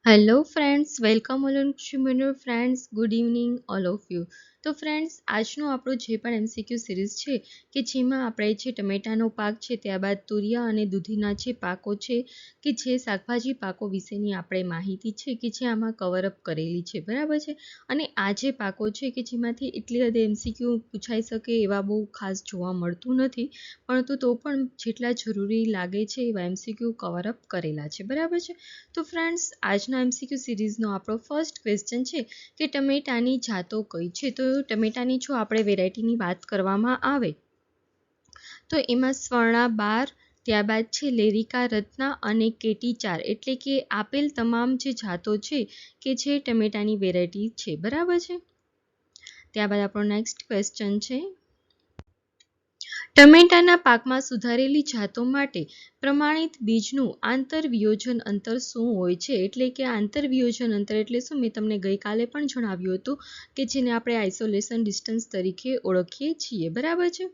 Hello friends, welcome all on friends. Good evening all of you. તો friends, આજનો આપણો જે પણ એમસીક્યુ સિરીઝ છે કે જેમાં આપણે જે ટમેટાનો પાક છે, ત્યારબાદ તુરિયા અને દૂધીના જે પાકો છે કે જે શાકભાજી પાકો વિશેની આપણે માહિતી છે કે જે આમાં કવરઅપ કરેલી છે, બરાબર છે. અને આ જે પાકો છે કે જેમાંથી એટલી હદે એમસીક્યુ પૂછાઈ શકે એવા બહુ ખાસ જોવા મળતું નથી, પરંતુ તો પણ જેટલા જરૂરી લાગે છે એવા એમસીક્યુ કવરઅપ કરેલા છે, બરાબર છે. તો ફ્રેન્ડ્સ, આજના એમસીક્યુ સિરીઝનો આપણો ફર્સ્ટ ક્વેશ્ચન છે કે ટમેટાની જાતો કઈ છે. તો ટમેટાની જો આપણે વેરાયટીની વાત કરવામાં આવે તો એમાં સ્વર્ણા 12, ત્યારબાદ છે લેરિકા રત્ના અને કેટી 4, એટલે કે આપેલ તમામ જે જાતો છે કે જે ટમેટાની વેરાયટી છે, બરાબર છે. ત્યારબાદ આપણો નેક્સ્ટ ક્વેશ્ચન છે, ટમેટાના પાકમાં સુધારેલી જાતો માટે પ્રમાણિત બીજનું આંતરવિયોજન અંતર શું હોય છે? એટલે કે આંતરવિયોજન અંતર એટલે શું? મેં તમને ગઈકાલે પણ જણાવ્યું હતું કે જેને આપણે આઇસોલેશન ડિસ્ટન્સ તરીકે ઓળખીએ છીએ, બરાબર છે.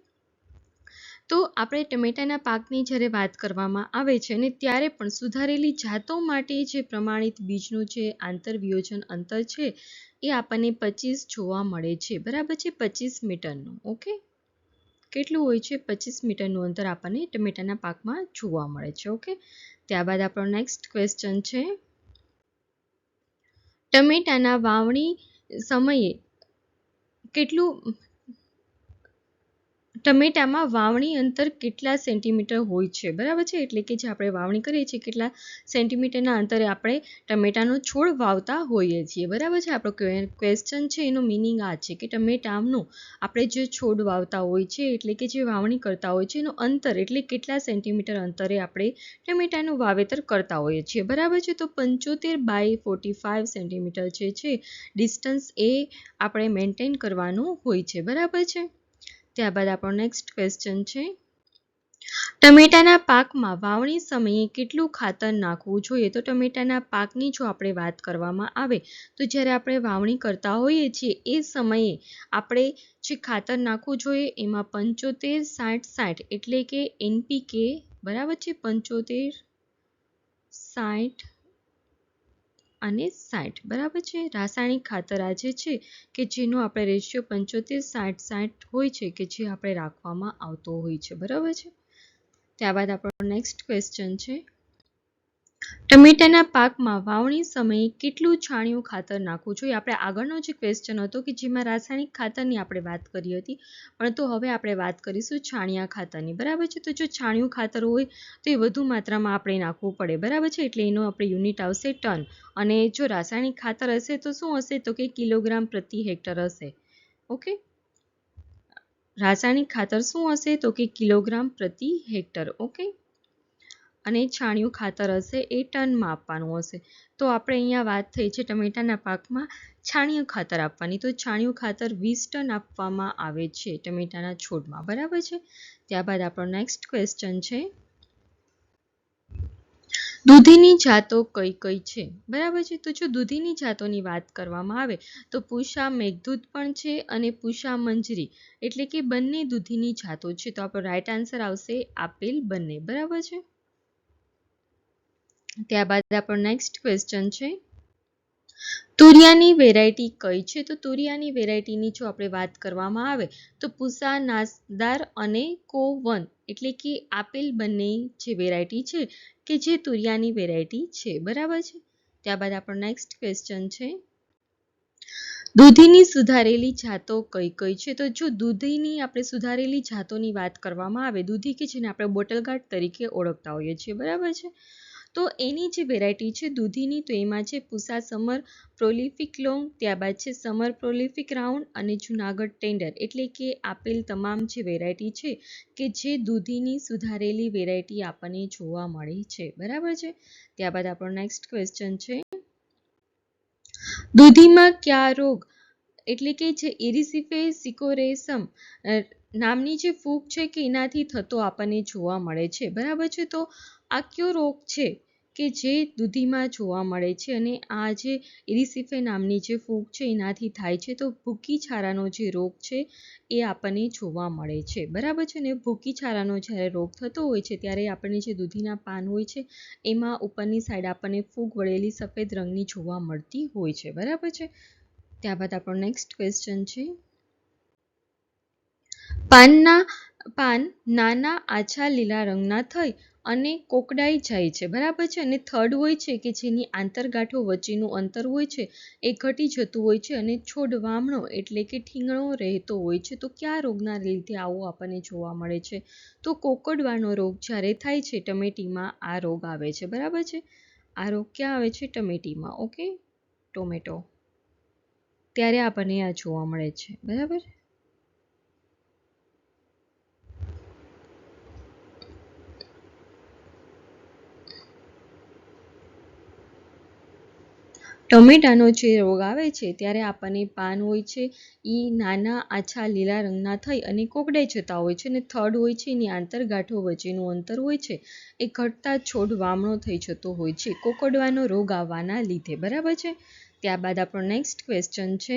તો આપણે ટમેટાના પાકની જ્યારે વાત કરવામાં આવે છે અને ત્યારે પણ સુધારેલી જાતો માટે જે પ્રમાણિત બીજનું જે આંતરવિયોજન અંતર છે એ આપણને 25 જોવા મળે છે, બરાબર છે. 25 મીટરનું. ઓકે, કેટલું હોય છે? 25 મીટરનું અંતર આપણને ટમેટાના પાકમાં જોવા મળે છે. ઓકે, ત્યારબાદ આપણો નેક્સ્ટ ક્વેશ્ચન છે, ટમેટાના વાવણી સમયે ટમેટામાં વાવણી અંતર કેટલા સેન્ટીમીટર હોય છે, બરાબર છે. એટલે કે જે આપણે વાવણી કરીએ છીએ કેટલા સેન્ટીમીટરના અંતરે આપણે ટમેટાનો છોડ વાવતા હોઈએ છીએ, બરાબર છે. આપણો ક્વેશ્ચન છે એનો મિનિંગ આ છે કે ટમેટાનું આપણે જે છોડ વાવતા હોય છે, એટલે કે જે વાવણી કરતા હોય છે એનું અંતર એટલે કેટલા સેન્ટીમીટર અંતરે આપણે ટમેટાનું વાવેતર કરતા હોઈએ છીએ, બરાબર છે. તો 75/45 સેન્ટીમીટર જે છે ડિસ્ટન્સ એ આપણે મેન્ટેન કરવાનું હોય છે, બરાબર છે. ત્યારબાદ આપણો નેક્સ્ટ ક્વેશ્ચન છે, ટમેટાના પાકમાં વાવણી સમયે કેટલું ખાતર નાખવું જોઈએ? તો ટમેટાના પાકની જો આપણે વાત કરવામાં આવે તો જ્યારે આપણે વાવણી કરતા હોઈએ છીએ એ સમયે આપણે જે ખાતર નાખવું જોઈએ એમાં 75, 60, 60 એટલે કે એનપીકે, બરાબર છે. 75, 60 અને 60, બરાબર છે. રાસાયણિક ખાતર આ જે છે કે જેનો આપણે રેશિયો 75, 60, 60 હોય છે કે જે આપણે રાખવામાં આવતો હોય છે, બરાબર છે. ત્યારબાદ આપણો નેક્સ્ટ ક્વેશ્ચન છે, ટમેટાના પાકમાં વાવણી સમયે કેટલું છાણિયું ખાતર નાખવું જોઈએ? આપણે આગળનો જે ક્વેશ્ચન હતો કે જેમાં રાસાયણિક ખાતરની આપણે વાત કરી હતી, પરંતુ હવે આપણે વાત કરીશું છાણિયા ખાતરની, બરાબર છે. તો જો છાણિયું ખાતર હોય તો એ વધુ માત્રામાં આપણે નાખવું પડે, બરાબર છે. એટલે એનો આપણે યુનિટ આવશે ટન, અને જો રાસાયણિક ખાતર હશે તો શું હશે? તો કે કિલોગ્રામ પ્રતિ હેક્ટર હશે. ઓકે, રાસાયણિક ખાતર શું હશે? તો કે કિલોગ્રામ પ્રતિ હેક્ટર. ઓકે, અને છાણિયું ખાતર હશે એ ટનમાં આપવાનું હશે. તો આપણે અહીંયા વાત થઈ છે ટમેટાના પાકમાં છાણિયું ખાતર આપવાની, તો છાણિયું ખાતર 20 ટન આપવામાં આવે છે ટમેટાના છોડમાં, બરાબર છે. ત્યારબાદ આપણો નેક્સ્ટ ક્વેશ્ચન છે, દૂધીની જાતો કઈ કઈ છે, બરાબર છે. તો જો દૂધીની જાતોની વાત કરવામાં આવે તો પૂષા મેઘદૂત પણ છે અને પૂષા મંજરી, એટલે કે બંને દૂધીની જાતો છે. તો આપણો રાઈટ આન્સર આવશે આપેલ બંને, બરાબર છે. ત્યારબાદ આપણો નેક્સ્ટ ક્વેશ્ચન છે, તુરિયાની વેરાયટી કઈ છે? તો તુરિયાની વેરાયટીની જો આપણે વાત કરવામાં આવે તો પૂષા નાસદાર અને કો1, એટલે કે આપેલ બંને જે વેરાયટી છે કે જે તુરિયાની વેરાયટી છે, બરાબર છે. ત્યારબાદ આપણો નેક્સ્ટ ક્વેશ્ચન છે, દૂધીની સુધારેલી જાતો કઈ કઈ છે? તો જો દૂધીની આપણે સુધારેલી જાતોની વાત કરવામાં આવે, દૂધી કે જેને આપણે બોટલગાર્ડ તરીકે ઓળખતા હોઈએ છીએ, બરાબર છે. તો એની જે વેરાયટી છે દૂધીની, તો એમાં છે પૂષા સમર પ્રોલિફિક લોંગ, ત્યારબાદ છે સમર પ્રોલિફિક રાઉન્ડ અને જુનાગઢ ટેન્ડર, એટલે કે આપેલ તમામ જે વેરાયટી છે કે જે દૂધીની સુધારેલી વેરાયટી આપણને જોવા મળી છે, બરાબર છે. ત્યારબાદ આપણો નેક્સ્ટ ક્વેશ્ચન છે, દૂધીમાં કયા રોગ એટલે કે જે ઇરિસિફેસ સિકોરેસમ નામની જે ફૂગ છે કે એનાથી થતો આપણને જોવા મળે છે, બરાબર છે. તો આ કયો રોગ છે કે જે દૂધીમાં જોવા મળે છે અને આ જે ઇરિસિફે નામની જે ફૂગ છે એનાથી થાય છે. તો ભૂકી છારાનો જે રોગ છે એ આપણને જોવા મળે છે. બરાબર છે ને. ભૂકી છારાનો જ્યારે રોગ થતો હોય છે ત્યારે આપણને જે દૂધીના પાન હોય છે એમાં ઉપરની સાઈડ આપણને ફૂગ વળેલી સફેદ રંગની જોવા મળતી હોય છે. બરાબર છે. ત્યારબાદ આપણો નેક્સ્ટ ક્વેશ્ચન છે, પાન નાના આછા લીલા રંગના થઈ અને કોકડાઈ જાય છે. બરાબર છે. અને થર્ડ હોય છે કે જેની આંતરગાંઠો વચ્ચેનું અંતર હોય છે એ ઘટી જતું હોય છે અને છોડ વામણો એટલે કે ઠીંગણો રહેતો હોય છે. તો કયા રોગના લીધે આવું આપણને જોવા મળે છે? તો કોકડવાનો રોગ જ્યારે થાય છે ટમેટીમાં આ રોગ આવે છે. બરાબર છે. આ રોગ ક્યાં આવે છે? ટમેટીમાં. ઓકે, ટોમેટો, ત્યારે આપણને આ જોવા મળે છે. બરાબર. ટમેટાનો જે રોગ આવે છે ત્યારે આપણને પાન હોય છે એ નાના આછા લીલા રંગના થઈ અને કોકડાઈ જતા હોય છે. અને થર્ડ હોય છે એની આંતરગાંઠો વચ્ચેનું અંતર હોય છે એ ઘટતા છોડ વામણો થઈ જતો હોય છે કોકડવાનો રોગ આવવાના લીધે. બરાબર છે. ત્યારબાદ આપણો નેક્સ્ટ ક્વેશ્ચન છે,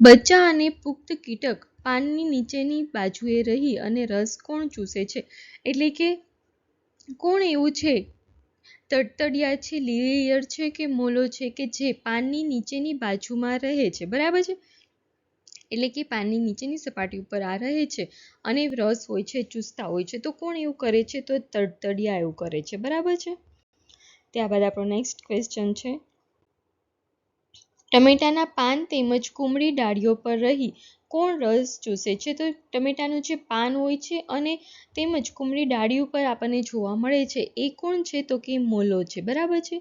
બચ્ચા અને પુખ્ત કીટક પાનની નીચેની બાજુએ રહી અને રસ કોણ ચૂસે છે? એટલે કે કોણ એવું છે, તડતડિયા છે, લીલીયર છે કે મોલો છે કે જે પાનની નીચેની બાજુમાં રહે છે? બરાબર છે. એટલે કે પાનની નીચેની સપાટી ઉપર આ રહે છે અને રસ હોય છે, ચૂસતા હોય છે. તો કોણ એવું કરે છે? તો તડતડિયા એવું કરે છે. બરાબર છે. ત્યારબાદ આપણો નેક્સ્ટ ક્વેશ્ચન છે, ટમેટાના પાન તેમજ કુમળી ડાળીઓ પર રહી કોણ રસ ચૂસે છે? તો ટમેટાનું જે પાન હોય છે અને તેમજ કુમળી ડાળી ઉપર આપણને જોવા મળે છે એ કોણ છે? તો કે મોલો છે. બરાબર છે.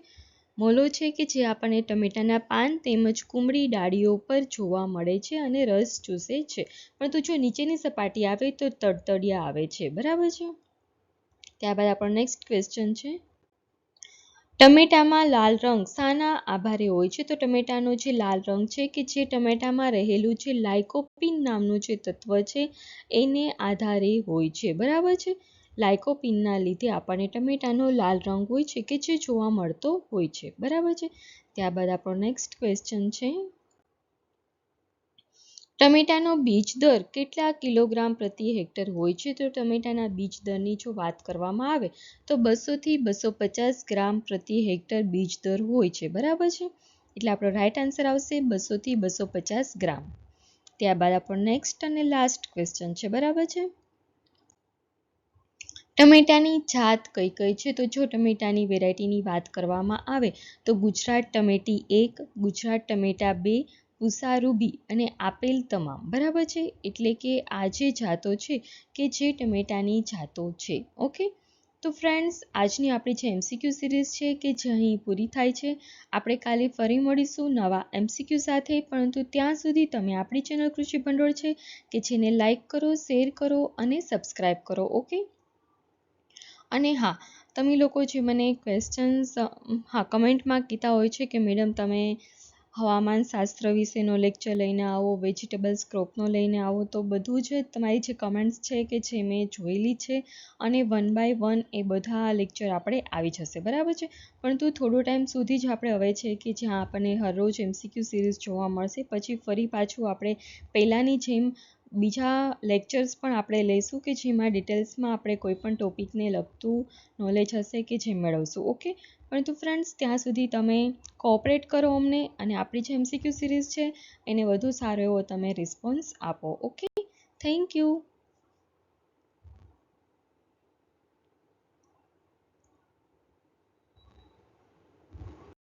મોલો છે કે જે આપણને ટમેટાના પાન તેમજ કુમળી ડાળીઓ પર જોવા મળે છે અને રસ ચૂસે છે. પરંતુ જો નીચેની સપાટી આવે તો તડતડિયા આવે છે. બરાબર છે. ત્યારબાદ આપણો નેક્સ્ટ ક્વેશ્ચન છે, ટમેટામાં લાલ રંગ શાના આધારે હોય છે? તો ટમેટાનો જે લાલ રંગ છે કે જે ટમેટામાં રહેલું છે લાઇકોપીન નામનું જે તત્વ છે એને આધારે હોય છે. બરાબર છે. લાઇકોપીનના લીધે આપણને ટમેટાનો લાલ રંગ હોય છે કે જે જોવા મળતો હોય છે. બરાબર છે. ત્યારબાદ આપણો નેક્સ્ટ ક્વેશ્ચન છે, ટમેટાનો બીજ દર કેટલા કિલોગ્રામ પ્રતિ હેક્ટર હોય છે? તો ટમેટાના બીજ દરની જો વાત કરવામાં આવે તો 200 થી 250 ગ્રામ પ્રતિ હેક્ટર બીજ દર હોય છે. બરાબર છે. એટલે આપણો રાઈટ આન્સર આવશે 200 થી 250 ગ્રામ. ત્યારબાદ આપણો નેક્સ્ટ અને લાસ્ટ ક્વેશ્ચન છે. બરાબર છે. ટમેટાની જાત કઈ કઈ છે? તો જો ટમેટાની વેરાયટીની વાત કરવામાં આવે તો ગુજરાત ટમેટી 1, ગુજરાત ટમેટા 2, પૂસા રૂબી અને આપેલ તમામ. બરાબર છે. એટલે કે આ જે જાતો છે કે જે ટમેટાની જાતો છે. ઓકે. તો ફ્રેન્ડ્સ, આજની આપણી જે MCQ સિરીઝ છે કે જે અહીં પૂરી થાય છે. આપણે કાલે ફરી મળીશું નવા MCQ સાથે. પરંતુ ત્યાં સુધી તમે આપણી ચેનલ કૃષિ ભંડોળ છે કે જેને લાઈક કરો, શેર કરો અને સબસ્ક્રાઈબ કરો. ઓકે. અને હા, તમે લોકો જે મને ક્વેશ્ચન્સ કમેન્ટમાં કહેતા હોય છે કે મેડમ તમે હવામાન શાસ્ત્ર વિશેનો લેક્ચર લઈને આવો, વેજીટેબલ્સ ક્રોપનો લઈને આવો. તો બધું જ તમારી જે કમેન્ટ્સ છે કે જે મેં જોયેલી છે અને 1 બાય 1 એ બધા લેક્ચર આપણે આવી જશે. બરાબર છે. પરંતુ થોડો ટાઈમ સુધી જ આપણે હવે છે કે જ્યાં આપણને હરરોજ MCQ સિરીઝ જોવા મળશે. પછી ફરી પાછું આપણે પહેલાંની જેમ બીજા લેક્ચર્સ પણ આપણે લઈશું કે જેમાં ડિટેલ્સમાં આપણે કોઈ પણ ટોપિકને લગતું નોલેજ હશે કે જે મેળવશું. ઓકે. પરંતુ ફ્રેન્ડ્સ, ત્યાં સુધી તમે કોઓપરેટ કરો અમને અને આપણી જે MCQ સિરીઝ છે એને વધુ સારો એવો તમે રિસ્પોન્સ આપો. ઓકે. Thank you.